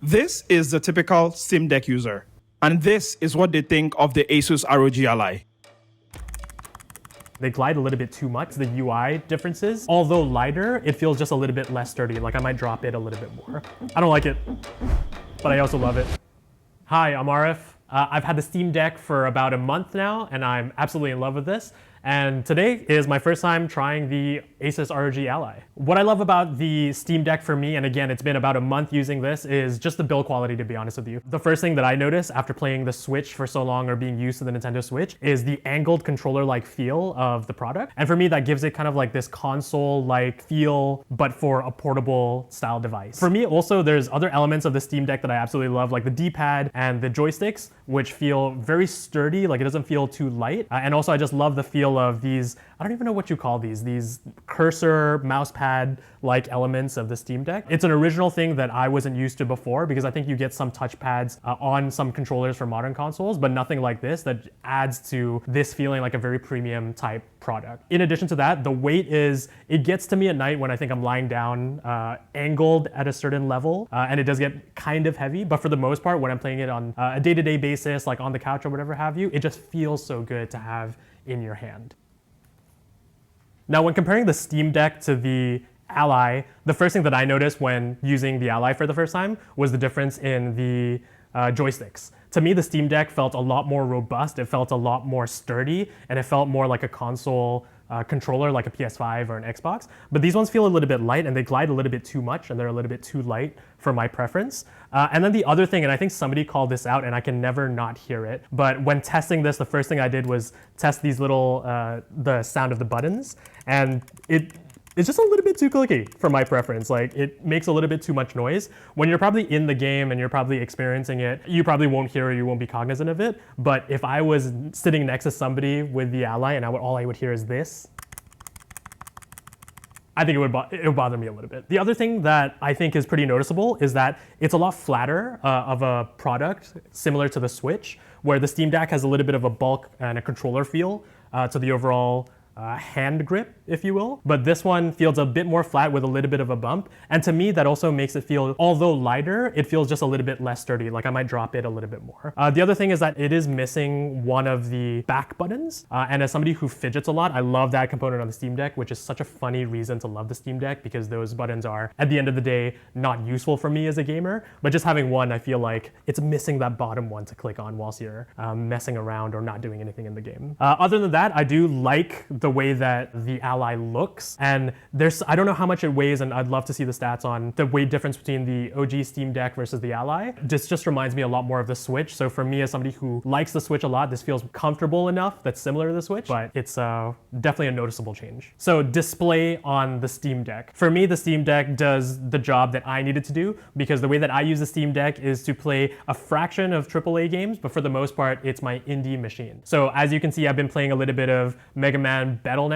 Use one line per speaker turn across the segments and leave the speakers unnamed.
This is the typical Steamdeck user, and this is what they think of the ASUS ROG Ally.
They glide a little bit too much, the UI differences. Although lighter, it feels just a little bit less sturdy, like I might drop it a little bit more. I don't like it, but I also love it. Hi, I'm Arief. I've had the Steamdeck for about a month now, and I'm absolutely in love with this. And today is my first time trying the ASUS ROG Ally. What I love about the Steamdeck for me, and again, it's been about a month using this, is just the build quality, to be honest with you. The first thing that I notice after playing the Switch for so long or being used to the Nintendo Switch is the angled controller-like feel of the product. And for me, that gives it kind of like this console-like feel, but for a portable style device. For me also, there's other elements of the Steamdeck that I absolutely love, like the D-pad and the joysticks, which feel very sturdy, like it doesn't feel too light. And also I just love the feel of these, I don't even know what you call these cursor mouse pad like elements of the Steamdeck. It's an original thing that I wasn't used to before, because I think you get some touchpads on some controllers for modern consoles, but nothing like this that adds to this feeling like a very premium type product. In addition to that, the weight it gets to me at night when I think I'm lying down, angled at a certain level, and it does get kind of heavy, but for the most part, when I'm playing it on a day-to-day basis, like on the couch or whatever have you, it just feels so good to have in your hand. Now, when comparing the Steamdeck to the Ally, the first thing that I noticed when using the Ally for the first time was the difference in the joysticks. To me, the Steamdeck felt a lot more robust, it felt a lot more sturdy, and it felt more like a console controller, like a PS5 or an Xbox. But these ones feel a little bit light, and they glide a little bit too much, and they're a little bit too light for my preference. And then the other thing, and I think somebody called this out, and I can never not hear it, but when testing this, the first thing I did was test these little, the sound of the buttons, and it's just a little bit too clicky for my preference. Like, it makes a little bit too much noise. When you're probably in the game and you're probably experiencing it, you probably won't hear it, you won't be cognizant of it. But if I was sitting next to somebody with the Ally and all I would hear is this, I think it would bother me a little bit. The other thing that I think is pretty noticeable is that it's a lot flatter of a product, similar to the Switch, where the Steamdeck has a little bit of a bulk and a controller feel to the overall hand grip, if you will. But this one feels a bit more flat with a little bit of a bump. And to me, that also makes it feel, although lighter, it feels just a little bit less sturdy, like I might drop it a little bit more. The other thing is that it is missing one of the back buttons. And as somebody who fidgets a lot, I love that component on the Steamdeck, which is such a funny reason to love the Steamdeck, because those buttons are, at the end of the day, not useful for me as a gamer. But just having one, I feel like it's missing that bottom one to click on whilst you're messing around or not doing anything in the game. Other than that, I do like the way that the Ally looks, and I don't know how much it weighs, and I'd love to see the stats on the weight difference between the OG Steamdeck versus the Ally. This just reminds me a lot more of the Switch, so for me as somebody who likes the Switch a lot, this feels comfortable enough that's similar to the Switch, but it's definitely a noticeable change. So display on the Steamdeck. For me, the Steamdeck does the job that I needed to do, because the way that I use the Steamdeck is to play a fraction of AAA games, but for the most part, it's my indie machine. So as you can see, I've been playing a little bit of Mega Man Battle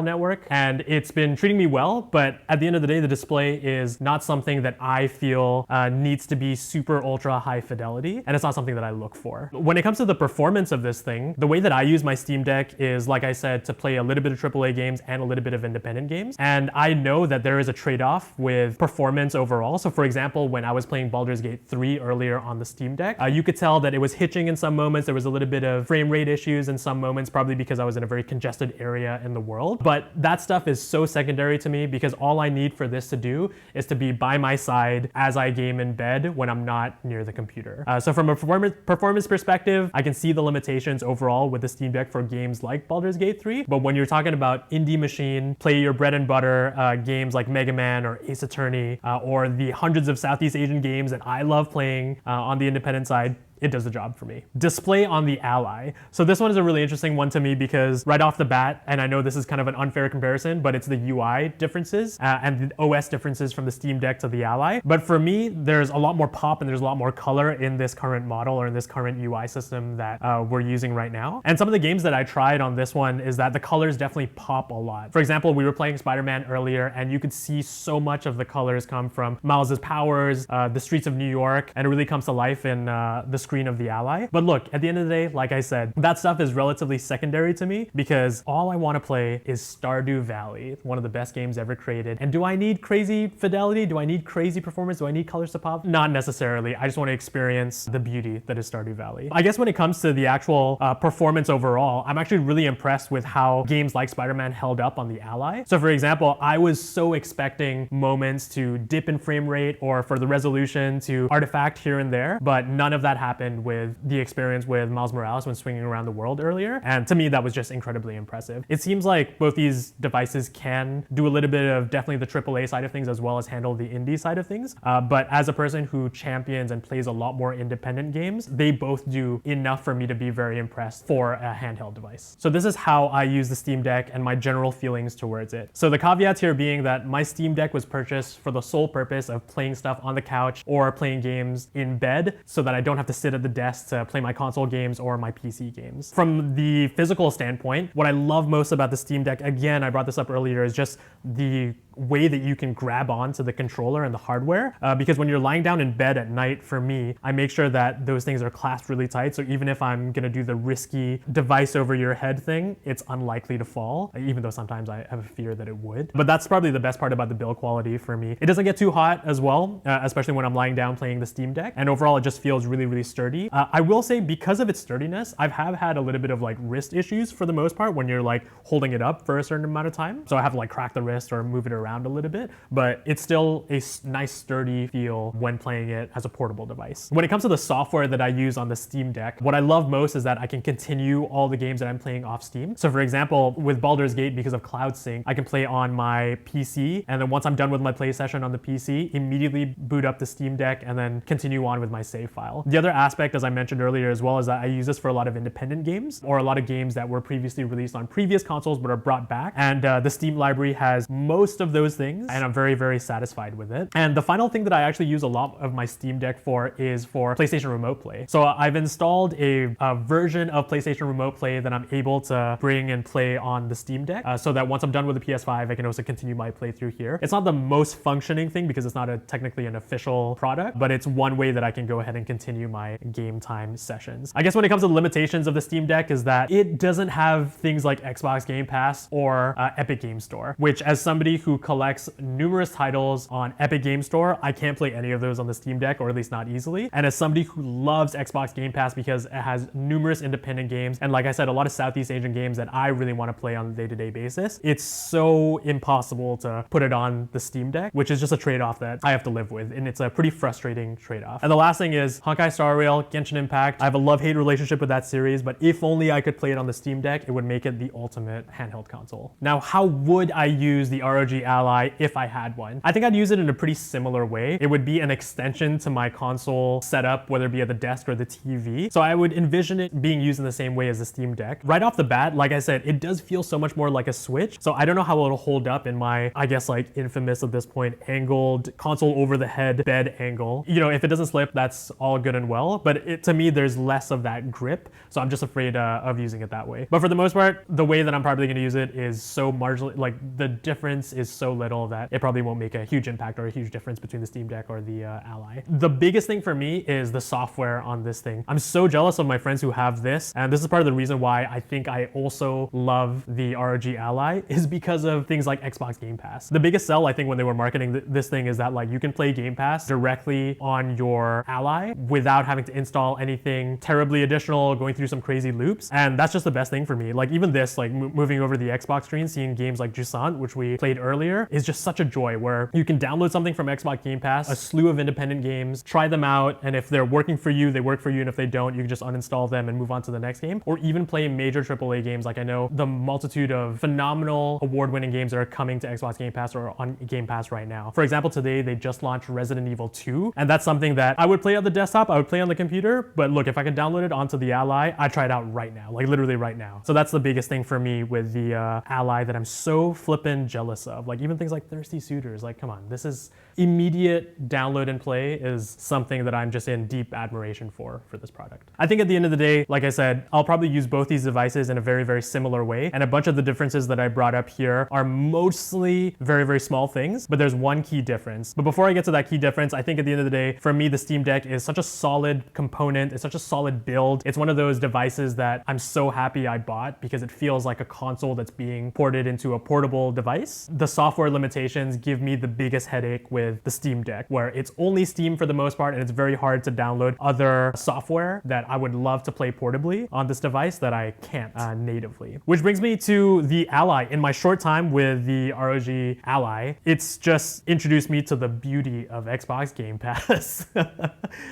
Network, and it's been treating me well, but at the end of the day, the display is not something that I feel needs to be super ultra high fidelity, and it's not something that I look for. When it comes to the performance of this thing, the way that I use my Steamdeck is, like I said, to play a little bit of AAA games and a little bit of independent games, and I know that there is a trade-off with performance overall. So for example, when I was playing Baldur's Gate 3 earlier on the Steamdeck, you could tell that it was hitching in some moments, there was a little bit of frame rate issues in some moments, probably because I was in a very congested area in the world. But that stuff is so secondary to me, because all I need for this to do is to be by my side as I game in bed when I'm not near the computer. So from a performance perspective, I can see the limitations overall with the Steamdeck for games like Baldur's Gate 3. But when you're talking about indie machine, play your bread and butter games like Mega Man or Ace Attorney, or the hundreds of Southeast Asian games that I love playing on the independent side, it does the job for me. Display on the Ally. So this one is a really interesting one to me, because right off the bat, and I know this is kind of an unfair comparison, but it's the UI differences and the OS differences from the Steamdeck to the Ally. But for me, there's a lot more pop and there's a lot more color in this current model, or in this current UI system that we're using right now. And some of the games that I tried on this one is that the colors definitely pop a lot. For example, we were playing Spider-Man earlier, and you could see so much of the colors come from Miles' powers, the streets of New York, and it really comes to life in the screen of the Ally. But look, at the end of the day, like I said, that stuff is relatively secondary to me because all I want to play is Stardew Valley, one of the best games ever created. And do I need crazy fidelity? Do I need crazy performance? Do I need colors to pop? Not necessarily. I just want to experience the beauty that is Stardew Valley. I guess when it comes to the actual performance overall, I'm actually really impressed with how games like Spider-Man held up on the Ally. So for example, I was so expecting moments to dip in frame rate or for the resolution to artifact here and there, but none of that happened with the experience with Miles Morales when swinging around the world earlier. And to me, that was just incredibly impressive. It seems like both these devices can do a little bit of definitely the AAA side of things as well as handle the indie side of things. But as a person who champions and plays a lot more independent games, they both do enough for me to be very impressed for a handheld device. So this is how I use the Steam Deck and my general feelings towards it. So the caveats here being that my Steam Deck was purchased for the sole purpose of playing stuff on the couch or playing games in bed so that I don't have to sit at the desk to play my console games or my PC games. From the physical standpoint, what I love most about the Steam Deck, again, I brought this up earlier, is just the way that you can grab onto the controller and the hardware. Because when you're lying down in bed at night, for me, I make sure that those things are clasped really tight. So even if I'm gonna do the risky device over your head thing, it's unlikely to fall, even though sometimes I have a fear that it would. But that's probably the best part about the build quality for me. It doesn't get too hot as well, especially when I'm lying down playing the Steam Deck. And overall, it just feels really, really sturdy. I will say because of its sturdiness, I have had a little bit of like wrist issues for the most part when you're like holding it up for a certain amount of time. So I have to like crack the wrist or move it around a little bit, but it's still a nice sturdy feel when playing it as a portable device. When it comes to the software that I use on the Steam Deck, what I love most is that I can continue all the games that I'm playing off Steam. So for example, with Baldur's Gate, because of Cloud Sync, I can play on my PC, and then once I'm done with my play session on the PC, immediately boot up the Steam Deck and then continue on with my save file. The other aspect, as I mentioned earlier as well, is that I use this for a lot of independent games or a lot of games that were previously released on previous consoles but are brought back. And the Steam library has most of those things, and I'm very, very satisfied with it. And the final thing that I actually use a lot of my Steam Deck for is for PlayStation Remote Play. So I've installed a version of PlayStation Remote Play that I'm able to bring and play on the Steam Deck so that once I'm done with the PS5, I can also continue my playthrough here. It's not the most functioning thing because it's not technically an official product, but it's one way that I can go ahead and continue my game time sessions. I guess when it comes to the limitations of the Steam Deck is that it doesn't have things like Xbox Game Pass or Epic Game Store, which as somebody who collects numerous titles on Epic Game Store, I can't play any of those on the Steam Deck, or at least not easily. And as somebody who loves Xbox Game Pass because it has numerous independent games, and like I said, a lot of Southeast Asian games that I really want to play on a day-to-day basis, it's so impossible to put it on the Steam Deck, which is just a trade-off that I have to live with, and it's a pretty frustrating trade-off. And the last thing is Honkai Star Rail, Genshin Impact. I have a love-hate relationship with that series, but if only I could play it on the Steam Deck, it would make it the ultimate handheld console. Now, how would I use the ROG Ally if I had one? I think I'd use it in a pretty similar way. It would be an extension to my console setup, whether it be at the desk or the TV. So I would envision it being used in the same way as the Steam Deck. Right off the bat, like I said, it does feel so much more like a Switch. So I don't know how it'll hold up in my, I guess like infamous at this point, angled console over the head bed angle. You know, if it doesn't slip, that's all good and well. But to me, there's less of that grip. So I'm just afraid of using it that way. But for the most part, the way that I'm probably going to use it is so marginally, like the difference is so little that it probably won't make a huge impact or a huge difference between the Steam Deck or the Ally. The biggest thing for me is the software on this thing. I'm so jealous of my friends who have this, and this is part of the reason why I think I also love the ROG Ally is because of things like Xbox Game Pass. The biggest sell, I think, when they were marketing this thing is that like you can play Game Pass directly on your Ally without having to install anything terribly additional, going through some crazy loops, and that's just the best thing for me. Like even this, like moving over the Xbox screen, seeing games like Jusant, which we played earlier, is just such a joy where you can download something from Xbox Game Pass, a slew of independent games, try them out, and if they're working for you, they work for you, and if they don't, you can just uninstall them and move on to the next game, or even play major AAA games. Like I know the multitude of phenomenal award-winning games that are coming to Xbox Game Pass or on Game Pass right now. For example, today they just launched Resident Evil 2, and that's something that I would play on the desktop, I would play on the computer, but look, if I could download it onto the Ally, I'd try it out right now, like literally right now. So that's the biggest thing for me with the Ally that I'm so flippin' jealous of. Like Like even things like Thirsty Suitors, like come on, this is immediate download and play is something that I'm just in deep admiration for this product. I think at the end of the day, like I said, I'll probably use both these devices in a very, very similar way. And a bunch of the differences that I brought up here are mostly very, very small things, but there's one key difference. But before I get to that key difference, I think at the end of the day, for me, the Steam Deck is such a solid component. It's such a solid build. It's one of those devices that I'm so happy I bought because it feels like a console that's being ported into a portable device. The software limitations give me the biggest headache with the Steam Deck, where it's only Steam for the most part, and it's very hard to download other software that I would love to play portably on this device that I can't natively. Which brings me to the Ally. In my short time with the ROG Ally, it's just introduced me to the beauty of Xbox Game Pass.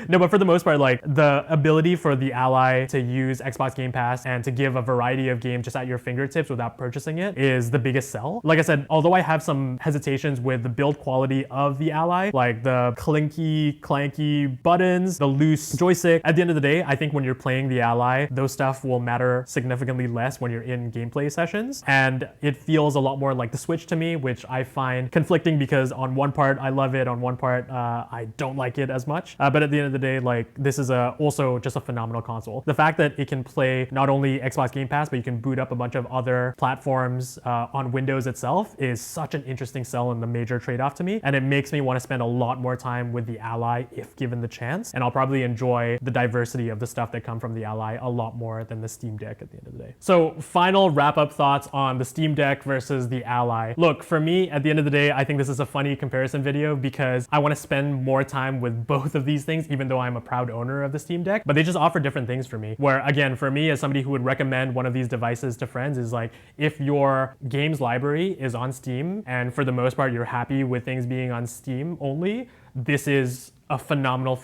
No, but for the most part, like the ability for the Ally to use Xbox Game Pass and to give a variety of games just at your fingertips without purchasing it is the biggest sell. Like I said, although I have some hesitations with the build quality of the Ally, like the clanky buttons, the loose joystick, at the end of the day, I think when you're playing the Ally, those stuff will matter significantly less when you're in gameplay sessions. And it feels a lot more like the Switch to me, which I find conflicting because on one part I love it, on one part I don't like it as much. But at the end of the day, like this is also just a phenomenal console. The fact that it can play not only Xbox Game Pass, but you can boot up a bunch of other platforms on Windows itself is such an interesting sell and the major trade-off to me. And it makes me want to spend a lot more time with the Ally if given the chance. And I'll probably enjoy the diversity of the stuff that come from the Ally a lot more than the Steam Deck at the end of the day. So final wrap-up thoughts on the Steam Deck versus the Ally. Look, for me, at the end of the day, I think this is a funny comparison video because I want to spend more time with both of these things, even though I'm a proud owner of the Steam Deck, but they just offer different things for me. Where again, for me, as somebody who would recommend one of these devices to friends is like, if your games library is on Steam and for the most part, you're happy with things being on Steam only, this is a phenomenal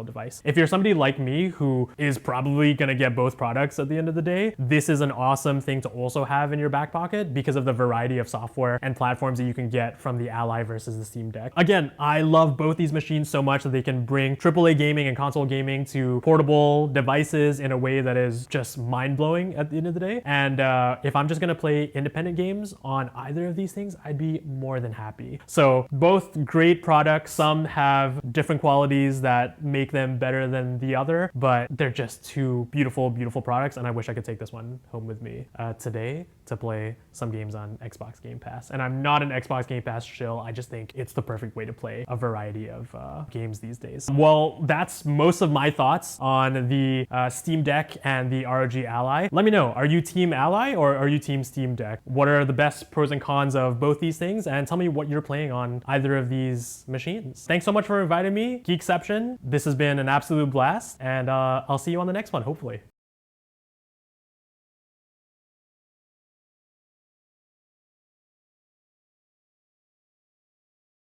device. If you're somebody like me who is probably gonna get both products at the end of the day, this is an awesome thing to also have in your back pocket because of the variety of software and platforms that you can get from the Ally versus the Steam Deck. Again, I love both these machines so much that they can bring AAA gaming and console gaming to portable devices in a way that is just mind-blowing at the end of the day. And if I'm just gonna play independent games on either of these things, I'd be more than happy. So both great products. Some have different qualities that make them better than the other, but they're just two beautiful products, and I wish I could take this one home with me today to play some games on Xbox Game Pass. And I'm not an Xbox Game Pass shill, I just think it's the perfect way to play a variety of games these days. Well, that's most of my thoughts on the Steam Deck and the ROG Ally. Let me know, are you Team Ally or are you Team Steam Deck? What are the best pros and cons of both these things? And tell me what you're playing on either of these machines. Thanks so much for inviting me, Geekception. This has been an absolute blast, and I'll see you on the next one, hopefully.